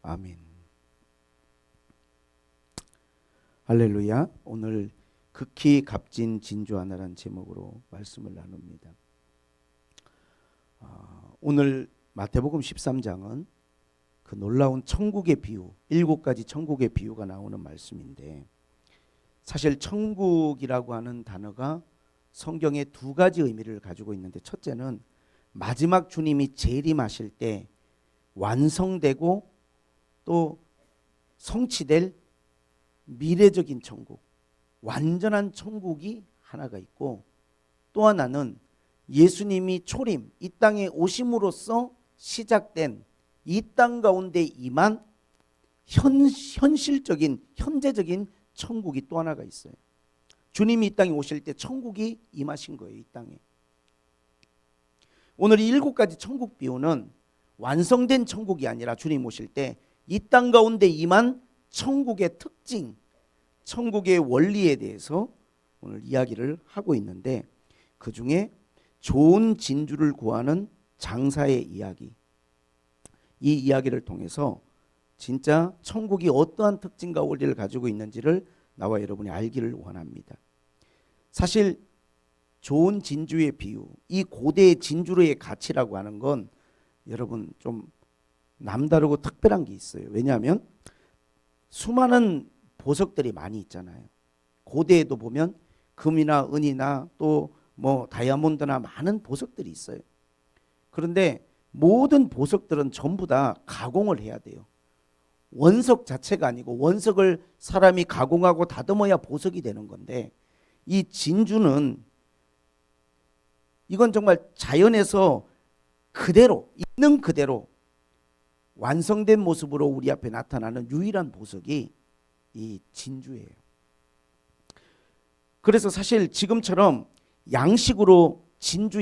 아멘. 할렐루야. 오늘 극히 값진 진주 하나란 제목으로 말씀을 나눕니다. 오늘 마태복음 13장은 그 놀라운 천국의 비유, 7가지 천국의 비유가 나오는 말씀인데, 사실 천국이라고 하는 단어가 성경에 2가지 의미를 가지고 있는데, 첫째는 마지막 주님이 재림하실 때 완성되고 또 성취될 미래적인 천국, 완전한 천국이 하나가 있고, 또 하나는 예수님이 초림, 이 땅에 오심으로써 시작된 이 땅 가운데 임한 현실적인 현재적인 천국이 또 하나가 있어요. 주님이 이 땅에 오실 때 천국이 임하신 거예요, 이 땅에. 오늘 이 7가지 천국 비유는 완성된 천국이 아니라 주님 오실 때 이 땅 가운데 임한 천국의 특징, 천국의 원리에 대해서 오늘 이야기를 하고 있는데, 그 중에 좋은 진주를 구하는 장사의 이야기, 이 이야기를 통해서 진짜 천국이 어떠한 특징과 원리를 가지고 있는지를 나와 여러분이 알기를 원합니다. 사실 좋은 진주의 비유, 이 고대의 진주의 가치라고 하는 건 여러분 좀 남다르고 특별한 게 있어요. 왜냐하면 수많은 보석들이 많이 있잖아요. 고대에도 보면 금이나 은이나 또 뭐 다이아몬드나 많은 보석들이 있어요. 그런데 모든 보석들은 전부 다 가공을 해야 돼요. 원석 자체가 아니고 원석을 사람이 가공하고 다듬어야 보석이 되는 건데, 이 진주는 이건 정말 자연에서 그대로 있는 그대로 완성된 모습으로 우리 앞에 나타나는 유일한 보석이 이 진주예요. 그래서 사실 지금처럼 양식으로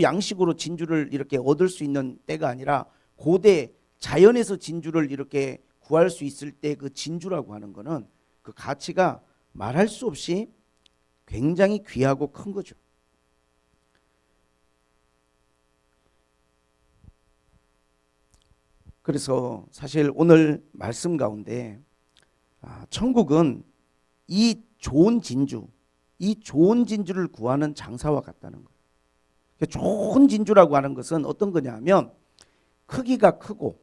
양식으로 진주를 이렇게 얻을 수 있는 때가 아니라, 고대 자연에서 진주를 이렇게 구할 수 있을 때 그 진주라고 하는 거는 그 가치가 말할 수 없이 굉장히 귀하고 큰 거죠. 그래서 사실 오늘 말씀 가운데 천국은 이 좋은 진주를 구하는 장사와 같다는 거예요. 좋은 진주라고 하는 것은 어떤 거냐 하면, 크기가 크고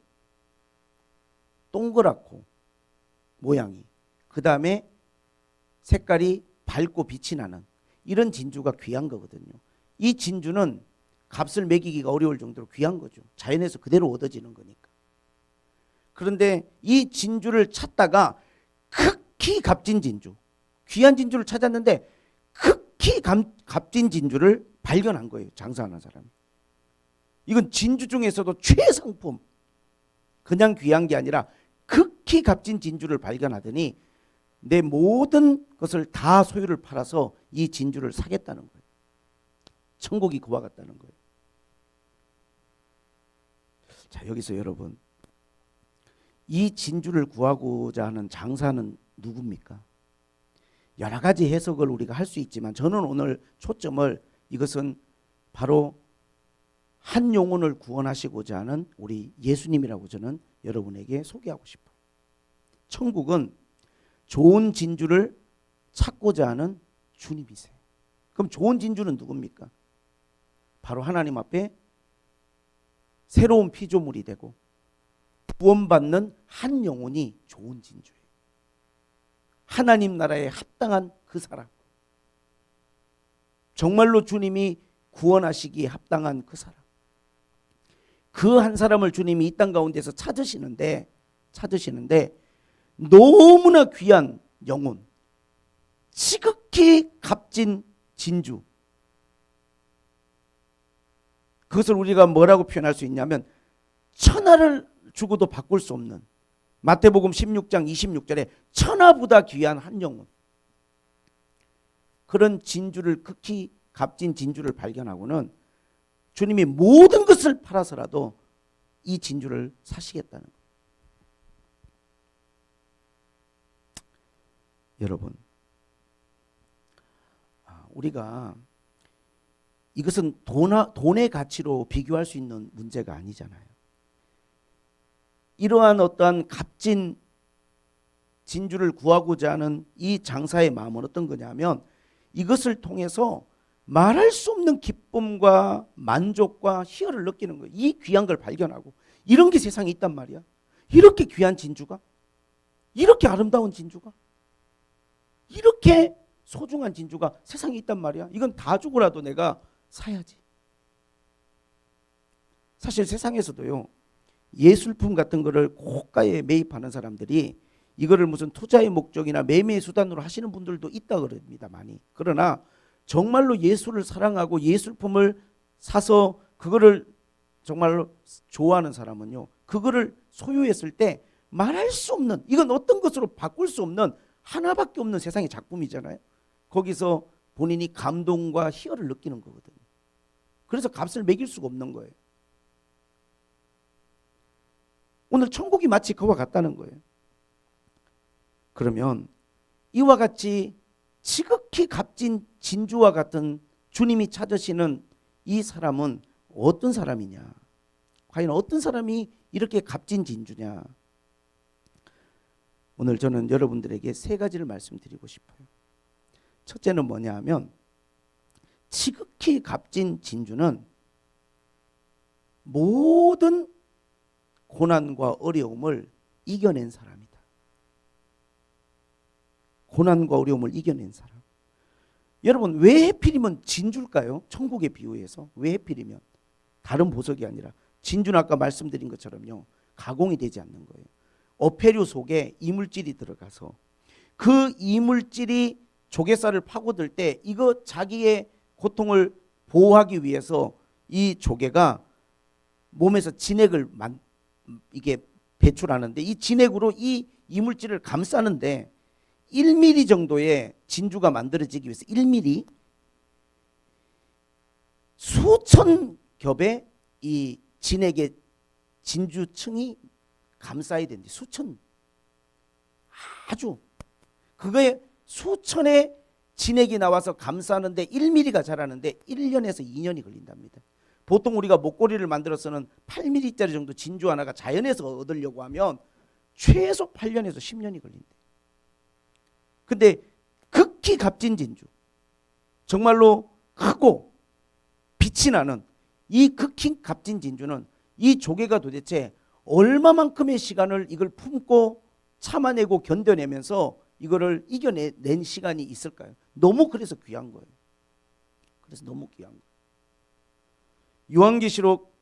동그랗고 모양이, 그 다음에 색깔이 밝고 빛이 나는 이런 진주가 귀한 거거든요. 이 진주는 값을 매기기가 어려울 정도로 귀한 거죠. 자연에서 그대로 얻어지는 거니까. 그런데 이 진주를 찾다가 극히 값진 진주, 귀한 진주를 찾았는데 극히 값진 진주를 발견한 거예요, 장사하는 사람이. 이건 진주 중에서도 최상품, 그냥 귀한 게 아니라 극히 값진 진주를 발견하더니 내 모든 것을 다 소유를 팔아서 이 진주를 사겠다는 거예요. 천국이 그와 같다는 거예요. 자, 여기서 여러분, 이 진주를 구하고자 하는 장사는 누굽니까? 여러 가지 해석을 우리가 할 수 있지만, 저는 오늘 초점을 이것은 바로 한 영혼을 구원하시고자 하는 우리 예수님이라고 저는 여러분에게 소개하고 싶어요. 천국은 좋은 진주를 찾고자 하는 주님이세요. 그럼 좋은 진주는 누굽니까? 바로 하나님 앞에 새로운 피조물이 되고 구원받는 한 영혼이 좋은 진주예요. 하나님 나라에 합당한 그 사람, 정말로 주님이 구원하시기에 합당한 그 사람, 그 한 사람을 주님이 이 땅 가운데서 찾으시는데 너무나 귀한 영혼, 지극히 값진 진주, 그것을 우리가 뭐라고 표현할 수 있냐면 천하를 주고도 바꿀 수 없는, 마태복음 16장 26절에 천하보다 귀한 한 영혼, 그런 진주를, 극히 값진 진주를 발견하고는 주님이 모든 것을 팔아서라도 이 진주를 사시겠다는 거예요. 여러분, 우리가 이것은 돈의 가치로 비교할 수 있는 문제가 아니잖아요. 이러한 어떠한 값진 진주를 구하고자 하는 이 장사의 마음은 어떤 거냐면 이것을 통해서 말할 수 없는 기쁨과 만족과 희열을 느끼는 거예요. 이 귀한 걸 발견하고 이런 게 세상에 있단 말이야. 이렇게 귀한 진주가, 이렇게 아름다운 진주가, 이렇게 소중한 진주가 세상에 있단 말이야. 이건 다 주고라도 내가 사야지. 사실 세상에서도요, 예술품 같은 거를 고가에 매입하는 사람들이 이거를 무슨 투자의 목적이나 매매의 수단으로 하시는 분들도 있다 그럽니다. 많이. 그러나 정말로 예술을 사랑하고 예술품을 사서 그거를 정말로 좋아하는 사람은요, 그거를 소유했을 때 말할 수 없는, 이건 어떤 것으로 바꿀 수 없는 하나밖에 없는 세상의 작품이잖아요. 거기서 본인이 감동과 희열을 느끼는 거거든요. 그래서 값을 매길 수가 없는 거예요. 오늘 천국이 마치 그와 같다는 거예요. 그러면 이와 같이 지극히 값진 진주와 같은 주님이 찾으시는 이 사람은 어떤 사람이냐? 과연 어떤 사람이 이렇게 값진 진주냐? 오늘 저는 여러분들에게 세 가지를 말씀드리고 싶어요. 첫째는 뭐냐 하면 지극히 값진 진주는 모든 고난과 어려움을 이겨낸 사람이다. 고난과 어려움을 이겨낸 사람. 여러분, 왜 해필이면 진주일까요? 천국의 비유에서 왜 해필이면? 다른 보석이 아니라 진주는 아까 말씀드린 것처럼요, 가공이 되지 않는 거예요. 어패류 속에 이물질이 들어가서 그 이물질이 조개살을 파고들 때 이거 자기의 고통을 보호하기 위해서 이 조개가 몸에서 진액을 이게 배출하는데 이 진액으로 이 이물질을 감싸는데 1mm 정도의 진주가 만들어지기 위해서 1mm 수천 겹의 이 진액의 진주층이 감싸야 되는데 수천, 아주 그거에 수천의 진액이 나와서 감싸는데 1mm가 자라는데 1년에서 2년이 걸린답니다. 보통 우리가 목걸이를 만들어서는 8mm짜리 정도 진주 하나가 자연에서 얻으려고 하면 최소 8년에서 10년이 걸린대. 근데 극히 값진 진주, 정말로 크고 빛이 나는 이 극히 값진 진주는 이 조개가 도대체 얼마만큼의 시간을 이걸 품고 참아내고 견뎌내면서 이거를 이겨낸 시간이 있을까요? 너무 그래서 귀한 거예요. 그래서 너무 귀한 거예요. 요한계시록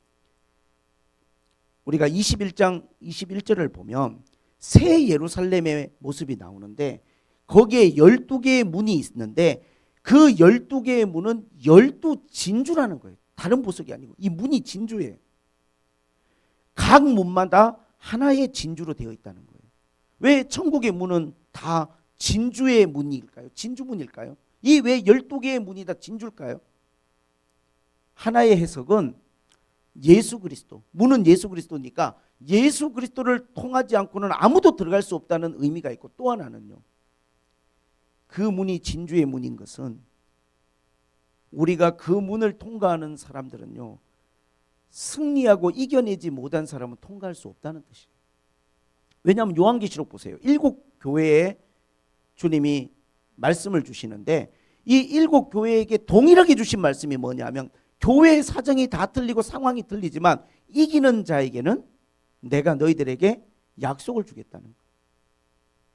우리가 21장 21절을 보면 새 예루살렘의 모습이 나오는데 거기에 12개의 문이 있는데 그 12개의 문은 12진주라는 거예요. 다른 보석이 아니고 이 문이 진주예요. 각 문마다 하나의 진주로 되어 있다는 거예요. 왜 천국의 문은 다 진주의 문일까요? 진주문일까요? 이 왜 12개의 문이 다 진주일까요? 하나의 해석은 예수 그리스도, 문은 예수 그리스도니까 예수 그리스도를 통하지 않고는 아무도 들어갈 수 없다는 의미가 있고, 또 하나는요, 그 문이 진주의 문인 것은 우리가 그 문을 통과하는 사람들은요, 승리하고 이겨내지 못한 사람은 통과할 수 없다는 뜻이에요. 왜냐하면 요한계시록 보세요. 7교회에 주님이 말씀을 주시는데 이 7교회에게 동일하게 주신 말씀이 뭐냐면 교회의 사정이 다 틀리고 상황이 틀리지만 이기는 자에게는 내가 너희들에게 약속을 주겠다는 거예요.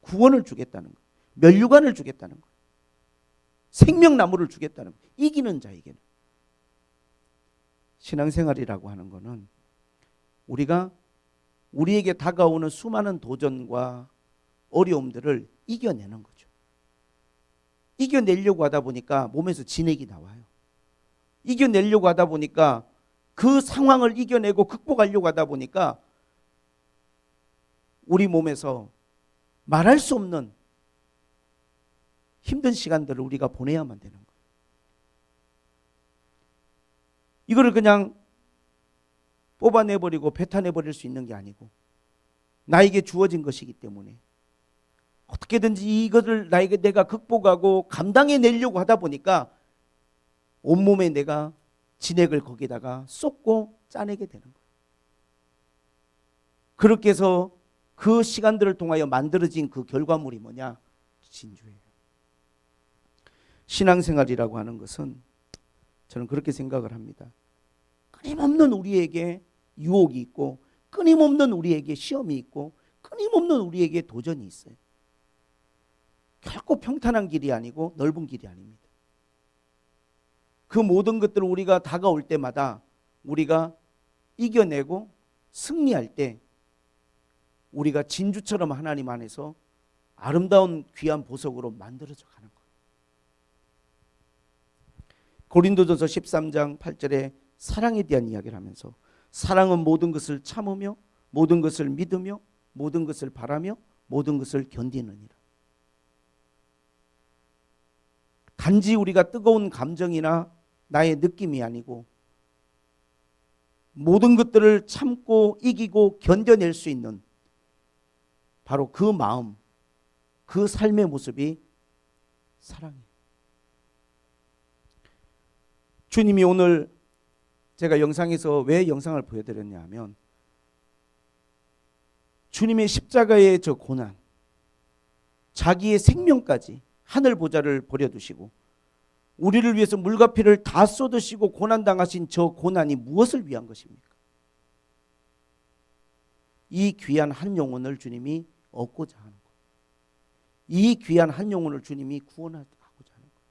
구원을 주겠다는 거예요. 면류관을 주겠다는 거예요. 생명나무를 주겠다는 거예요. 이기는 자에게는. 신앙생활이라고 하는 거는 우리가 우리에게 다가오는 수많은 도전과 어려움들을 이겨내는 거죠. 이겨내려고 하다 보니까 몸에서 진액이 나와요. 이겨내려고 하다 보니까 그 상황을 이겨내고 극복하려고 하다 보니까 우리 몸에서 말할 수 없는 힘든 시간들을 우리가 보내야만 되는 거예요. 이거를 그냥 뽑아내버리고 뱉어내버릴 수 있는 게 아니고 나에게 주어진 것이기 때문에 어떻게든지 이것을 나에게 내가 극복하고 감당해내려고 하다 보니까 온몸에 내가 진액을 거기다가 쏟고 짜내게 되는 거예요. 그렇게 해서 그 시간들을 통하여 만들어진 그 결과물이 뭐냐? 진주예요. 신앙생활이라고 하는 것은 저는 그렇게 생각을 합니다. 끊임없는 우리에게 유혹이 있고, 끊임없는 우리에게 시험이 있고, 끊임없는 우리에게 도전이 있어요. 결코 평탄한 길이 아니고 넓은 길이 아닙니다. 그 모든 것들을 우리가 다가올 때마다 우리가 이겨내고 승리할 때 우리가 진주처럼 하나님 안에서 아름다운 귀한 보석으로 만들어져 가는 거예요. 고린도전서 13장 8절에 사랑에 대한 이야기를 하면서 사랑은 모든 것을 참으며 모든 것을 믿으며 모든 것을 바라며 모든 것을 견디느니라. 단지 우리가 뜨거운 감정이나 나의 느낌이 아니고 모든 것들을 참고 이기고 견뎌낼 수 있는 바로 그 마음, 그 삶의 모습이 사랑이에요. 주님이 오늘 제가 영상에서 왜 영상을 보여드렸냐 하면 주님의 십자가의 저 고난, 자기의 생명까지 하늘 보좌를 버려두시고 우리를 위해서 물과 피를 다 쏟으시고 고난당하신 저 고난이 무엇을 위한 것입니까? 이 귀한 한 영혼을 주님이 얻고자 하는 거예요. 이 귀한 한 영혼을 주님이 구원하고자 하는 거예요.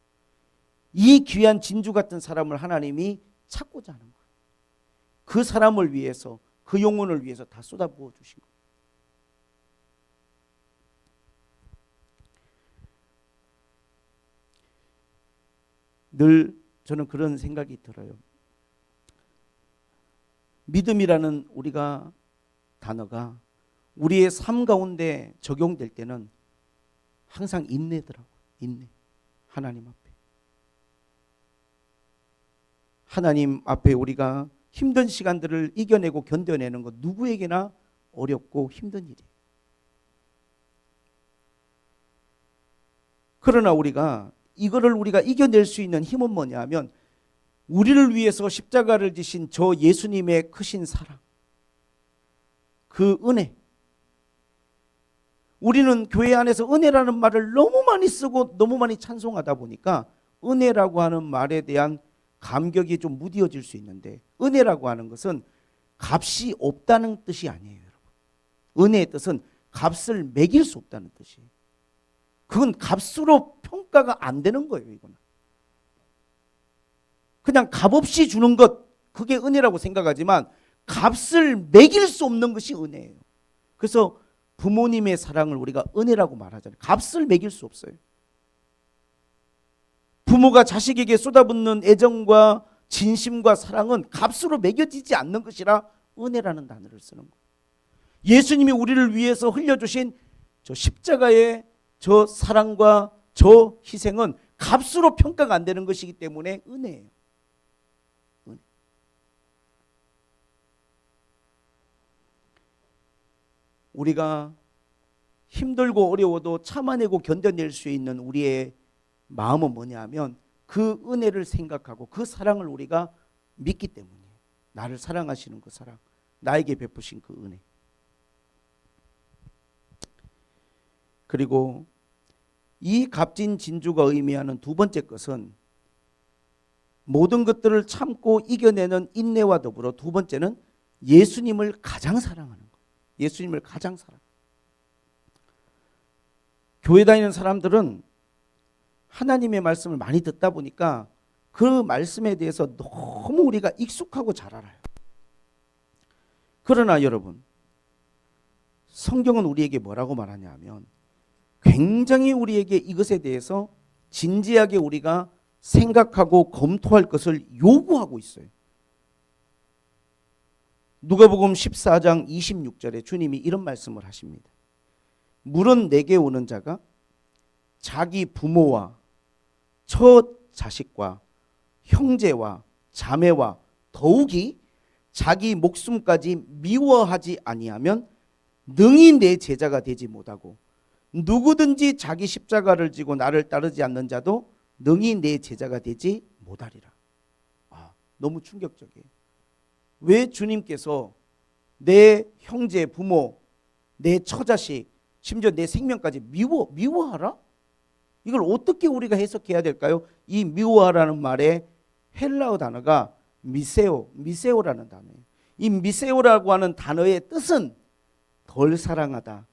이 귀한 진주 같은 사람을 하나님이 찾고자 하는 거예요. 그 사람을 위해서, 그 영혼을 위해서 다 쏟아부어 주신 거예요. 늘 저는 그런 생각이 들어요. 믿음이라는 우리가 단어가 우리의 삶 가운데 적용될 때는 항상 인내더라고요. 인내. 하나님 앞에. 하나님 앞에 우리가 힘든 시간들을 이겨내고 견뎌내는 것 누구에게나 어렵고 힘든 일이에요. 그러나 이거를 우리가 이겨낼 수 있는 힘은 뭐냐 하면 우리를 위해서 십자가를 지신 저 예수님의 크신 사랑, 그 은혜. 우리는 교회 안에서 은혜라는 말을 너무 많이 쓰고 너무 많이 찬송하다 보니까 은혜라고 하는 말에 대한 감격이 좀 무뎌질 수 있는데 은혜라고 하는 것은 값이 없다는 뜻이 아니에요, 여러분. 은혜의 뜻은 값을 매길 수 없다는 뜻이에요. 그건 값으로 평가가 안 되는 거예요. 이거는 그냥 값없이 주는 것, 그게 은혜라고 생각하지만 값을 매길 수 없는 것이 은혜예요. 그래서 부모님의 사랑을 우리가 은혜라고 말하잖아요. 값을 매길 수 없어요. 부모가 자식에게 쏟아붓는 애정과 진심과 사랑은 값으로 매겨지지 않는 것이라 은혜라는 단어를 쓰는 거예요. 예수님이 우리를 위해서 흘려주신 저 십자가의 저 사랑과 저 희생은 값으로 평가가 안 되는 것이기 때문에 은혜예요. 은혜. 우리가 힘들고 어려워도 참아내고 견뎌낼 수 있는 우리의 마음은 뭐냐 하면 그 은혜를 생각하고 그 사랑을 우리가 믿기 때문이에요. 나를 사랑하시는 그 사랑, 나에게 베푸신 그 은혜. 그리고 이 값진 진주가 의미하는 두 번째 것은 모든 것들을 참고 이겨내는 인내와 더불어 두 번째는 예수님을 가장 사랑하는 거예요. 예수님을 가장 사랑. 교회 다니는 사람들은 하나님의 말씀을 많이 듣다 보니까 그 말씀에 대해서 너무 우리가 익숙하고 잘 알아요. 그러나 여러분, 성경은 우리에게 뭐라고 말하냐 하면 굉장히 우리에게 이것에 대해서 진지하게 우리가 생각하고 검토할 것을 요구하고 있어요. 누가복음 14장 26절에 주님이 이런 말씀을 하십니다. 물은 내게 오는 자가 자기 부모와 첫 자식과 형제와 자매와 더욱이 자기 목숨까지 미워하지 아니하면 능히 내 제자가 되지 못하고 누구든지 자기 십자가를 지고 나를 따르지 않는 자도 능히 내 제자가 되지 못하리라. 너무 충격적이에요. 왜 주님께서 내 형제, 부모, 내 처자식, 심지어 내 생명까지 미워하라? 이걸 어떻게 우리가 해석해야 될까요? 이 미워하라는 말의 헬라어 단어가 미세오라는 단어예요. 이 미세오라고 하는 단어의 뜻은 덜 사랑하다,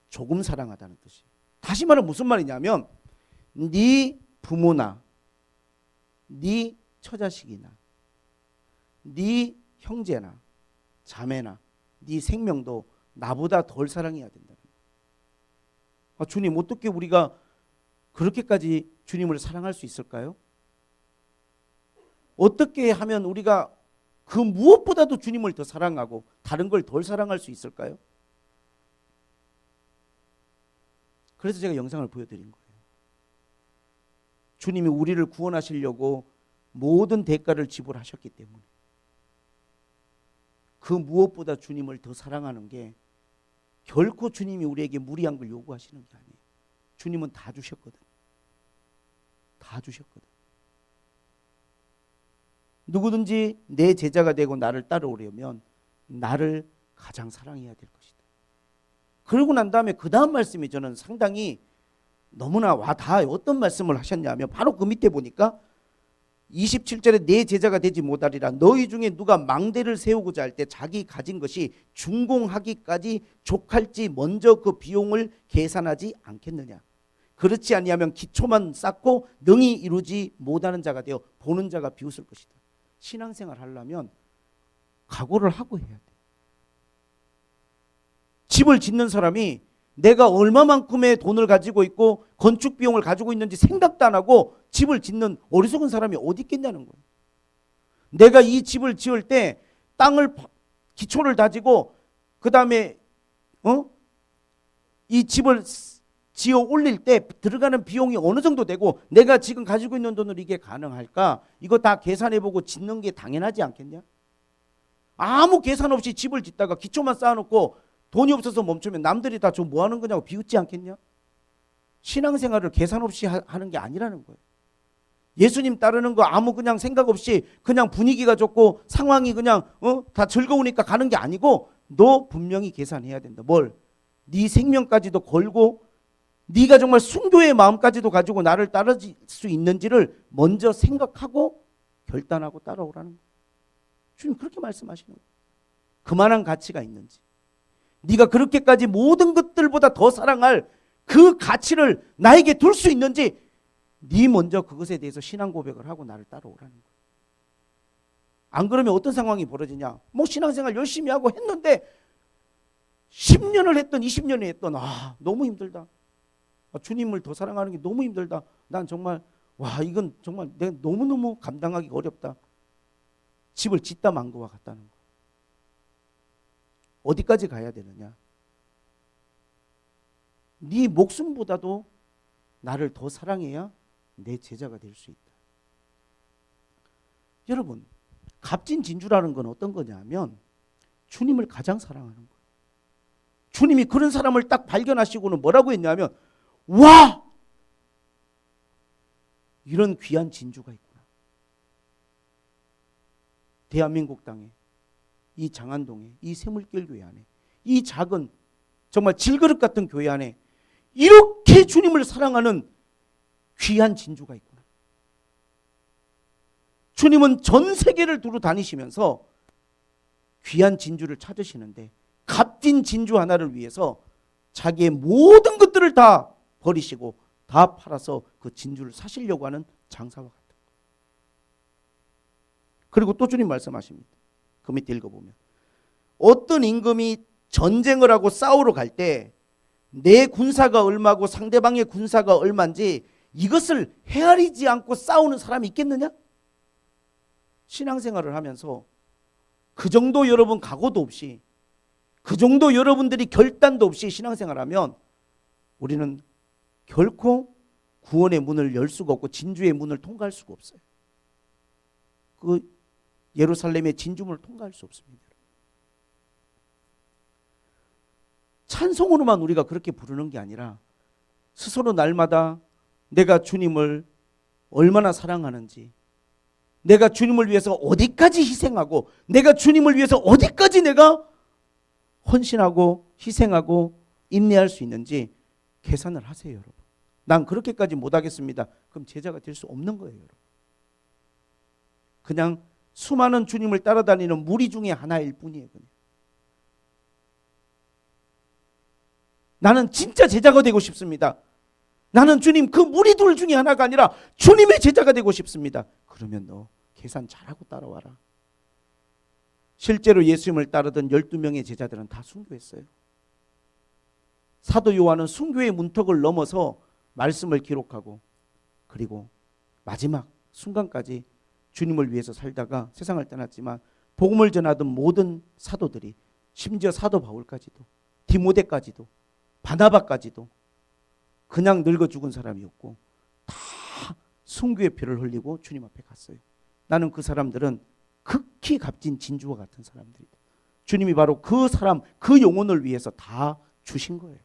조금 사랑하다는 뜻이에요. 다시 말하면 무슨 말이냐면 네 부모나 네 처자식이나 네 형제나 자매나 네 생명도 나보다 덜 사랑해야 된다는 거예요. 주님, 어떻게 우리가 그렇게까지 주님을 사랑할 수 있을까요? 어떻게 하면 우리가 그 무엇보다도 주님을 더 사랑하고 다른 걸 덜 사랑할 수 있을까요? 그래서 제가 영상을 보여드린 거예요. 주님이 우리를 구원하시려고 모든 대가를 지불하셨기 때문에 그 무엇보다 주님을 더 사랑하는 게 결코 주님이 우리에게 무리한 걸 요구하시는 게 아니에요. 주님은 다 주셨거든. 다 주셨거든. 누구든지 내 제자가 되고 나를 따라오려면 나를 가장 사랑해야 될 것이다. 그러고 난 다음에 그 다음 말씀이 저는 상당히 너무나 와닿아요. 어떤 말씀을 하셨냐면 바로 그 밑에 보니까 27절에 내 제자가 되지 못하리라. 너희 중에 누가 망대를 세우고자 할 때 자기 가진 것이 준공하기까지 족할지 먼저 그 비용을 계산하지 않겠느냐. 그렇지 아니하면 기초만 쌓고 능히 이루지 못하는 자가 되어 보는 자가 비웃을 것이다. 신앙생활 하려면 각오를 하고 해야 돼. 집을 짓는 사람이 내가 얼마만큼의 돈을 가지고 있고 건축 비용을 가지고 있는지 생각도 안 하고 집을 짓는 어리석은 사람이 어디 있겠냐는 거예요. 내가 이 집을 지을 때 땅을 기초를 다지고 그 다음에 이 집을 지어 올릴 때 들어가는 비용이 어느 정도 되고 내가 지금 가지고 있는 돈으로 이게 가능할까? 이거 다 계산해보고 짓는 게 당연하지 않겠냐? 아무 계산 없이 집을 짓다가 기초만 쌓아놓고 돈이 없어서 멈추면 남들이 다 저 뭐 하는 거냐고 비웃지 않겠냐? 신앙생활을 계산 없이 하는 게 아니라는 거예요. 예수님 따르는 거 아무 그냥 생각 없이 그냥 분위기가 좋고 상황이 그냥 다 즐거우니까 가는 게 아니고 너 분명히 계산해야 된다. 뭘? 네 생명까지도 걸고 네가 정말 순교의 마음까지도 가지고 나를 따를 수 있는지를 먼저 생각하고 결단하고 따라오라는 거예요. 주님 그렇게 말씀하시는 거예요. 그만한 가치가 있는지, 네가 그렇게까지 모든 것들보다 더 사랑할 그 가치를 나에게 둘 수 있는지 네 먼저 그것에 대해서 신앙 고백을 하고 나를 따라오라는 거예요. 안 그러면 어떤 상황이 벌어지냐? 뭐 신앙생활 열심히 하고 했는데 10년을 했던 20년을 했던 너무 힘들다. 주님을 더 사랑하는 게 너무 힘들다. 난 정말 이건 정말 내가 너무너무 감당하기 어렵다. 집을 짓다 만 거와 같다는 거. 어디까지 가야 되느냐? 네 목숨보다도 나를 더 사랑해야 내 제자가 될 수 있다. 여러분, 값진 진주라는 건 어떤 거냐면 주님을 가장 사랑하는 거예요. 주님이 그런 사람을 딱 발견하시고는 뭐라고 했냐면 와! 이런 귀한 진주가 있구나. 대한민국 땅에, 이 장안동에, 이 샘물길 교회 안에, 이 작은 정말 질그릇 같은 교회 안에 이렇게 주님을 사랑하는 귀한 진주가 있구나. 주님은 전 세계를 두루 다니시면서 귀한 진주를 찾으시는데 값진 진주 하나를 위해서 자기의 모든 것들을 다 버리시고 다 팔아서 그 진주를 사시려고 하는 장사와 같다. 그리고 또 주님 말씀하십니다. 그 밑에 읽어보면 어떤 임금이 전쟁을 하고 싸우러 갈 때 내 군사가 얼마고 상대방의 군사가 얼마인지 이것을 헤아리지 않고 싸우는 사람이 있겠느냐? 신앙생활을 하면서 그 정도 여러분 각오도 없이 그 정도 여러분들이 결단도 없이 신앙생활하면 우리는 결코 구원의 문을 열 수가 없고 진주의 문을 통과할 수가 없어요. 그 예루살렘의 진주문을 통과할 수 없습니다. 찬송으로만 우리가 그렇게 부르는 게 아니라 스스로 날마다 내가 주님을 얼마나 사랑하는지, 내가 주님을 위해서 어디까지 희생하고 내가 주님을 위해서 어디까지 내가 헌신하고 희생하고 인내할 수 있는지 계산을 하세요, 여러분. 난 그렇게까지 못하겠습니다. 그럼 제자가 될 수 없는 거예요, 여러분. 그냥 수많은 주님을 따라다니는 무리 중에 하나일 뿐이에요. 그냥. 나는 진짜 제자가 되고 싶습니다. 나는 주님 그 무리들 중에 하나가 아니라 주님의 제자가 되고 싶습니다. 그러면 너 계산 잘하고 따라와라. 실제로 예수님을 따르던 12명의 제자들은 다 순교했어요. 사도 요한은 순교의 문턱을 넘어서 말씀을 기록하고 그리고 마지막 순간까지 주님을 위해서 살다가 세상을 떠났지만 복음을 전하던 모든 사도들이 심지어 사도 바울까지도 디모데까지도 바나바까지도 그냥 늙어 죽은 사람이었고 다 순교의 피를 흘리고 주님 앞에 갔어요. 나는 그 사람들은 극히 값진 진주와 같은 사람들이다. 주님이 바로 그 사람, 그 영혼을 위해서 다 주신 거예요.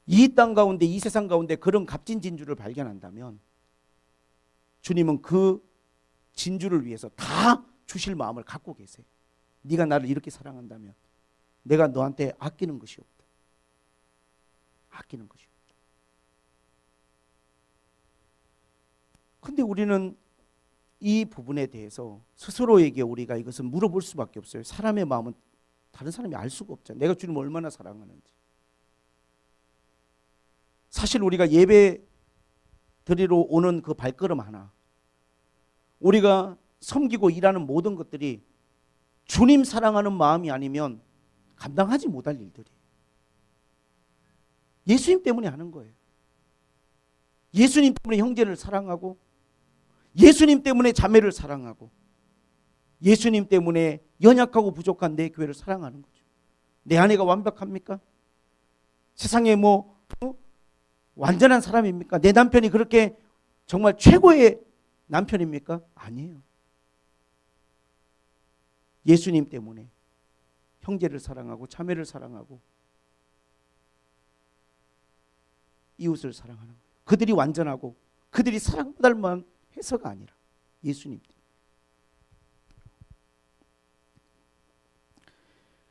이 땅 가운데, 이 세상 가운데 그런 값진 진주를 발견한다면 주님은 그 진주를 위해서 다 주실 마음을 갖고 계세요. 네가 나를 이렇게 사랑한다면 내가 너한테 아끼는 것이 없다. 아끼는 것이 없다. 근데 우리는 이 부분에 대해서 스스로에게 우리가 이것을 물어볼 수밖에 없어요. 사람의 마음은 다른 사람이 알 수가 없잖아요. 내가 주님을 얼마나 사랑하는지. 사실 우리가 예배 드리러 오는 그 발걸음 하나, 우리가 섬기고 일하는 모든 것들이 주님 사랑하는 마음이 아니면 감당하지 못할 일들이에요. 예수님 때문에 하는 거예요. 예수님 때문에 형제를 사랑하고 예수님 때문에 자매를 사랑하고 예수님 때문에 연약하고 부족한 내 교회를 사랑하는 거죠. 내 아내가 완벽합니까? 세상에 완전한 사람입니까? 내 남편이 그렇게 정말 최고의 남편입니까? 아니에요. 예수님 때문에 형제를 사랑하고 자매를 사랑하고 이웃을 사랑하는 거예요. 그들이 완전하고 그들이 사랑받을 만한 해서가 아니라 예수님 때문에.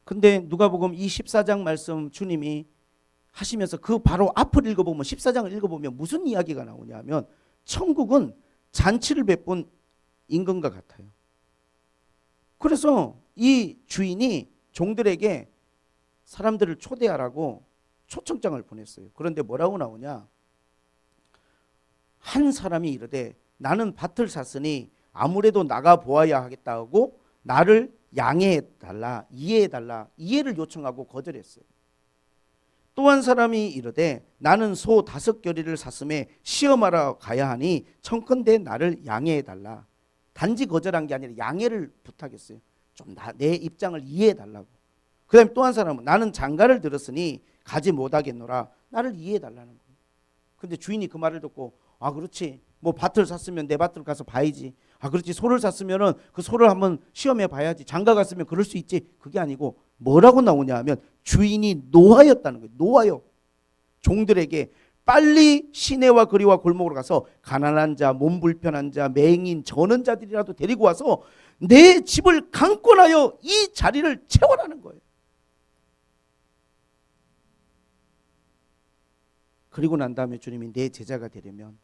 근데 누가복음 이 14장 말씀 주님이 하시면서 그 바로 앞을 읽어보면 14장을 읽어보면 무슨 이야기가 나오냐면 천국은 잔치를 베푼 임금과 같아요. 그래서 이 주인이 종들에게 사람들을 초대하라고 초청장을 보냈어요. 그런데 뭐라고 나오냐? 한 사람이 이르되 나는 밭을 샀으니 아무래도 나가 보아야 하겠다고 나를 양해해달라, 이해해달라, 이해를 요청하고 거절했어요. 또 한 사람이 이르되 나는 소 5겨리를 샀음에 시험하러 가야 하니 청컨대 나를 양해해달라. 단지 거절한 게 아니라 양해를 부탁했어요. 좀 내 입장을 이해해달라고. 그 다음에 또 한 사람은 나는 장가를 들었으니 가지 못하겠노라. 나를 이해해달라는 거예요. 근데 주인이 그 말을 듣고 아 그렇지, 뭐 밭을 샀으면 내 밭을 가서 봐야지. 아 그렇지, 소를 샀으면은 그 소를 한번 시험해 봐야지. 장가 갔으면 그럴 수 있지. 그게 아니고 뭐라고 나오냐 하면 주인이 노하였다는 거예요. 노하여 종들에게 빨리 시내와 거리와 골목으로 가서 가난한 자, 몸 불편한 자, 맹인, 저는 자들이라도 데리고 와서 내 집을 강권하여 이 자리를 채워라는 거예요. 그리고 난 다음에 주님이 내 제자가 되려면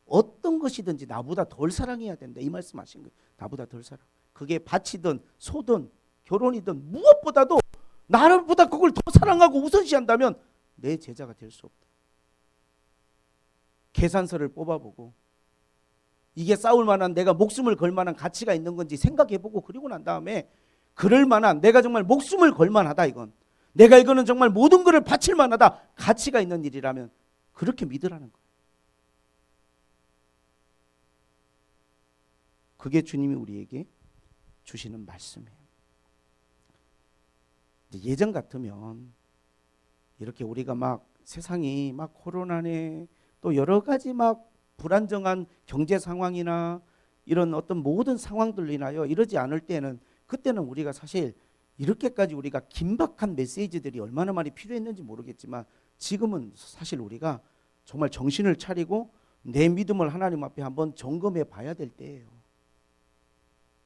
어떤 것이든지 나보다 덜 사랑해야 된다. 이 말씀하신 거예요. 나보다 덜 사랑. 그게 밭이든 소든 결혼이든 무엇보다도 나보다 그걸 더 사랑하고 우선시한다면 내 제자가 될 수 없다. 계산서를 뽑아보고 이게 싸울 만한, 내가 목숨을 걸 만한 가치가 있는 건지 생각해보고 그리고 난 다음에 그럴 만한, 내가 정말 목숨을 걸 만하다, 이건 내가 이거는 정말 모든 것을 바칠 만하다, 가치가 있는 일이라면 그렇게 믿으라는 거예요. 그게 주님이 우리에게 주시는 말씀이에요. 예전 같으면 이렇게 우리가 막 세상이 막 코로나네 또 여러 가지 막 불안정한 경제 상황이나 이런 어떤 모든 상황들로 인하여 이러지 않을 때는, 그때는 우리가 사실 이렇게까지 우리가 긴박한 메시지들이 얼마나 많이 필요했는지 모르겠지만 지금은 사실 우리가 정말 정신을 차리고 내 믿음을 하나님 앞에 한번 점검해 봐야 될 때예요.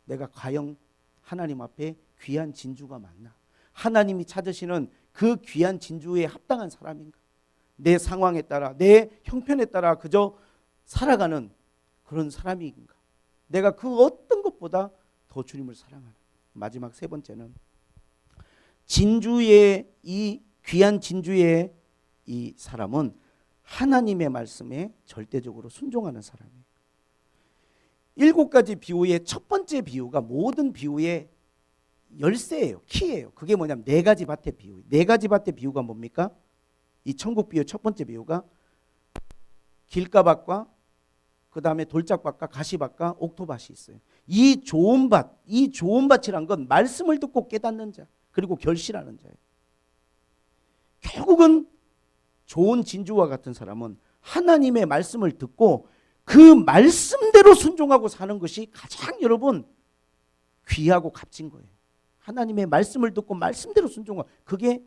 내가 과연 하나님 앞에 귀한 진주가 맞나? 하나님이 찾으시는 그 귀한 진주에 합당한 사람인가? 내 상황에 따라, 내 형편에 따라 그저 살아가는 그런 사람인가? 내가 그 어떤 것보다 더 주님을 사랑하는. 마지막 세 번째는 진주의 이 귀한 진주의 이 사람은 하나님의 말씀에 절대적으로 순종하는 사람이에요. 7가지 비유의 첫 번째 비유가 모든 비유의 열쇠예요. 키예요. 그게 뭐냐면 4가지 밭의 비유. 4가지 밭의 비유가 뭡니까? 이 천국 비유 첫 번째 비유가 길가밭과 그 다음에 돌짝밭과 가시밭과 옥토밭이 있어요. 이 좋은 밭이란 건 말씀을 듣고 깨닫는 자, 그리고 결실하는 자예요. 결국은 좋은 진주와 같은 사람은 하나님의 말씀을 듣고 그 말씀대로 순종하고 사는 것이 가장 여러분 귀하고 값진 거예요. 하나님의 말씀을 듣고 말씀대로 순종하고, 그게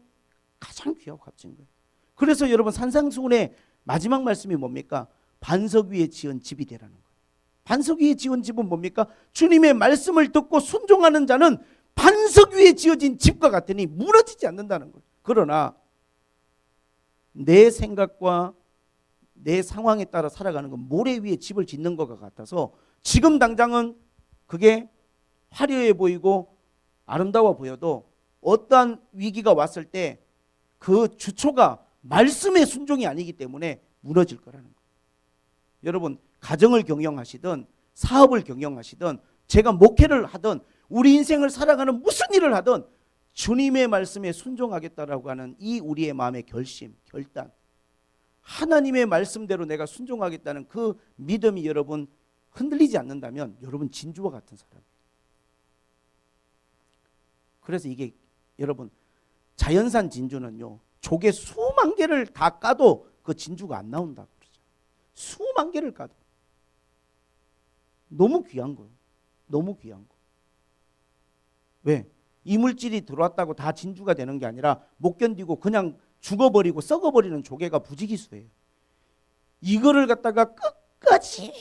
가장 귀하고 값진 거예요. 그래서 여러분 산상수훈의 마지막 말씀이 뭡니까? 반석 위에 지은 집이 되라는 거예요. 반석 위에 지은 집은 뭡니까? 주님의 말씀을 듣고 순종하는 자는 반석 위에 지어진 집과 같으니 무너지지 않는다는 거예요. 그러나 내 생각과 내 상황에 따라 살아가는 건 모래 위에 집을 짓는 것과 같아서 지금 당장은 그게 화려해 보이고 아름다워 보여도 어떠한 위기가 왔을 때 그 주초가 말씀의 순종이 아니기 때문에 무너질 거라는 거예요. 여러분 가정을 경영하시든 사업을 경영하시든 제가 목회를 하든 우리 인생을 살아가는 무슨 일을 하든 주님의 말씀에 순종하겠다라고 하는 이 우리의 마음의 결심, 결단, 하나님의 말씀대로 내가 순종하겠다는 그 믿음이 여러분 흔들리지 않는다면 여러분 진주와 같은 사람이에요. 그래서 이게 여러분 자연산 진주는요 조개 수만 개를 다 까도 그 진주가 안 나온다고 그러죠. 수만 개를 까도. 너무 귀한 거예요. 너무 귀한 거. 왜? 이물질이 들어왔다고 다 진주가 되는 게 아니라 못 견디고 그냥 죽어버리고 썩어버리는 조개가 부지기수예요. 이거를 갖다가 끝까지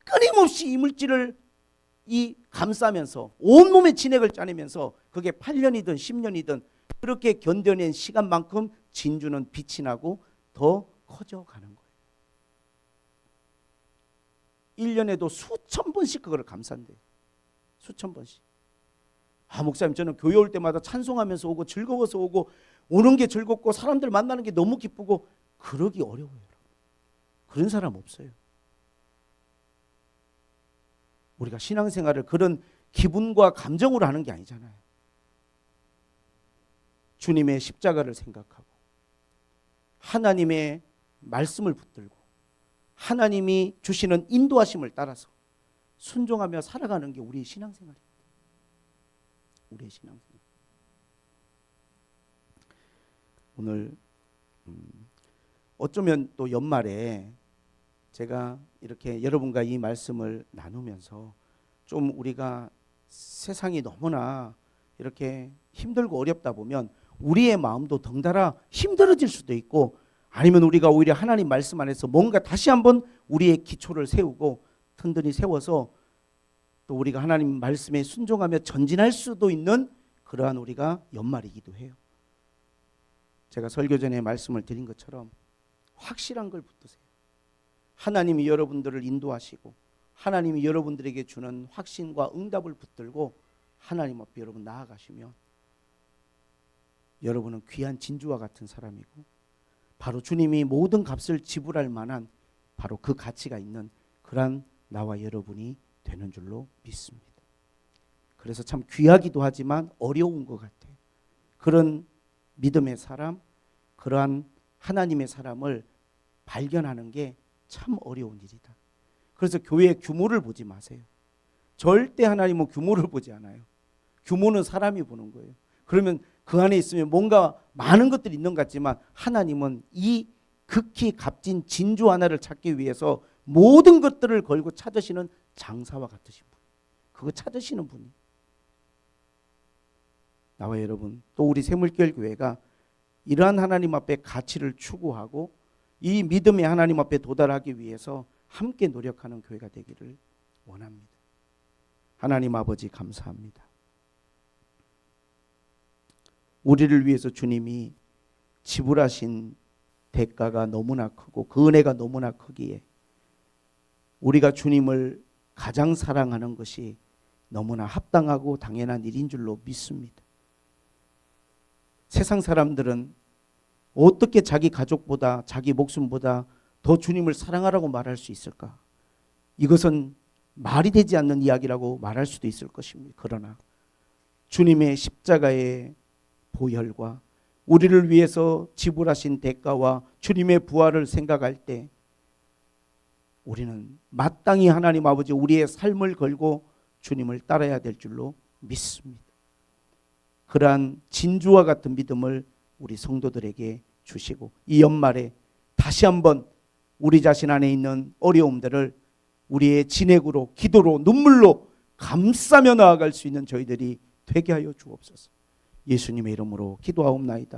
끊임없이 이물질을 감싸면서 온몸에 진액을 짜내면서 그게 8년이든 10년이든 그렇게 견뎌낸 시간만큼 진주는 빛이 나고 더 커져가는 거예요. 1년에도 수천 번씩 그걸 감싼대요. 수천 번씩. 목사님 저는 교회 올 때마다 찬송하면서 오고 즐거워서 오고 오는 게 즐겁고 사람들 만나는 게 너무 기쁘고 그러기 어려워요. 그런 사람 없어요. 우리가 신앙생활을 그런 기분과 감정으로 하는 게 아니잖아요. 주님의 십자가를 생각하고 하나님의 말씀을 붙들고 하나님이 주시는 인도하심을 따라서 순종하며 살아가는 게 우리의 신앙생활입니다. 우리의 신앙생활. 오늘 어쩌면 또 연말에 제가 이렇게 여러분과 이 말씀을 나누면서 좀 우리가 세상이 너무나 이렇게 힘들고 어렵다 보면 우리의 마음도 덩달아 힘들어질 수도 있고 아니면 우리가 오히려 하나님 말씀 안에서 뭔가 다시 한번 우리의 기초를 세우고 튼튼히 세워서 또 우리가 하나님 말씀에 순종하며 전진할 수도 있는 그러한 우리가 연말이기도 해요. 제가 설교 전에 말씀을 드린 것처럼 확실한 걸 붙드세요. 하나님이 여러분들을 인도하시고 하나님이 여러분들에게 주는 확신과 응답을 붙들고 하나님 앞에 여러분 나아가시면 여러분은 귀한 진주와 같은 사람이고 바로 주님이 모든 값을 지불할 만한 바로 그 가치가 있는 그러한 나와 여러분이 되는 줄로 믿습니다. 그래서 참 귀하기도 하지만 어려운 것 같아요. 그런 믿음의 사람, 그러한 하나님의 사람을 발견하는 게 참 어려운 일이다. 그래서 교회의 규모를 보지 마세요. 절대 하나님은 규모를 보지 않아요. 규모는 사람이 보는 거예요. 그러면 그 안에 있으면 뭔가 많은 것들이 있는 것 같지만 하나님은 이 극히 값진 진주 하나를 찾기 위해서 모든 것들을 걸고 찾으시는 장사와 같으신 분. 그거 찾으시는 분이. 나와 여러분 또 우리 새물교회 교회가 이러한 하나님 앞에 가치를 추구하고 이 믿음의 하나님 앞에 도달하기 위해서 함께 노력하는 교회가 되기를 원합니다. 하나님 아버지 감사합니다. 우리를 위해서 주님이 지불하신 대가가 너무나 크고 그 은혜가 너무나 크기에 우리가 주님을 가장 사랑하는 것이 너무나 합당하고 당연한 일인 줄로 믿습니다. 세상 사람들은 어떻게 자기 가족보다 자기 목숨보다 더 주님을 사랑하라고 말할 수 있을까? 이것은 말이 되지 않는 이야기라고 말할 수도 있을 것입니다. 그러나 주님의 십자가의 보혈과 우리를 위해서 지불하신 대가와 주님의 부활을 생각할 때 우리는 마땅히 하나님 아버지 우리의 삶을 걸고 주님을 따라야 될 줄로 믿습니다. 그러한 진주와 같은 믿음을 우리 성도들에게 주시고 이 연말에 다시 한번 우리 자신 안에 있는 어려움들을 우리의 진액으로 기도로 눈물로 감싸며 나아갈 수 있는 저희들이 되게 하여 주옵소서. 예수님의 이름으로 기도하옵나이다.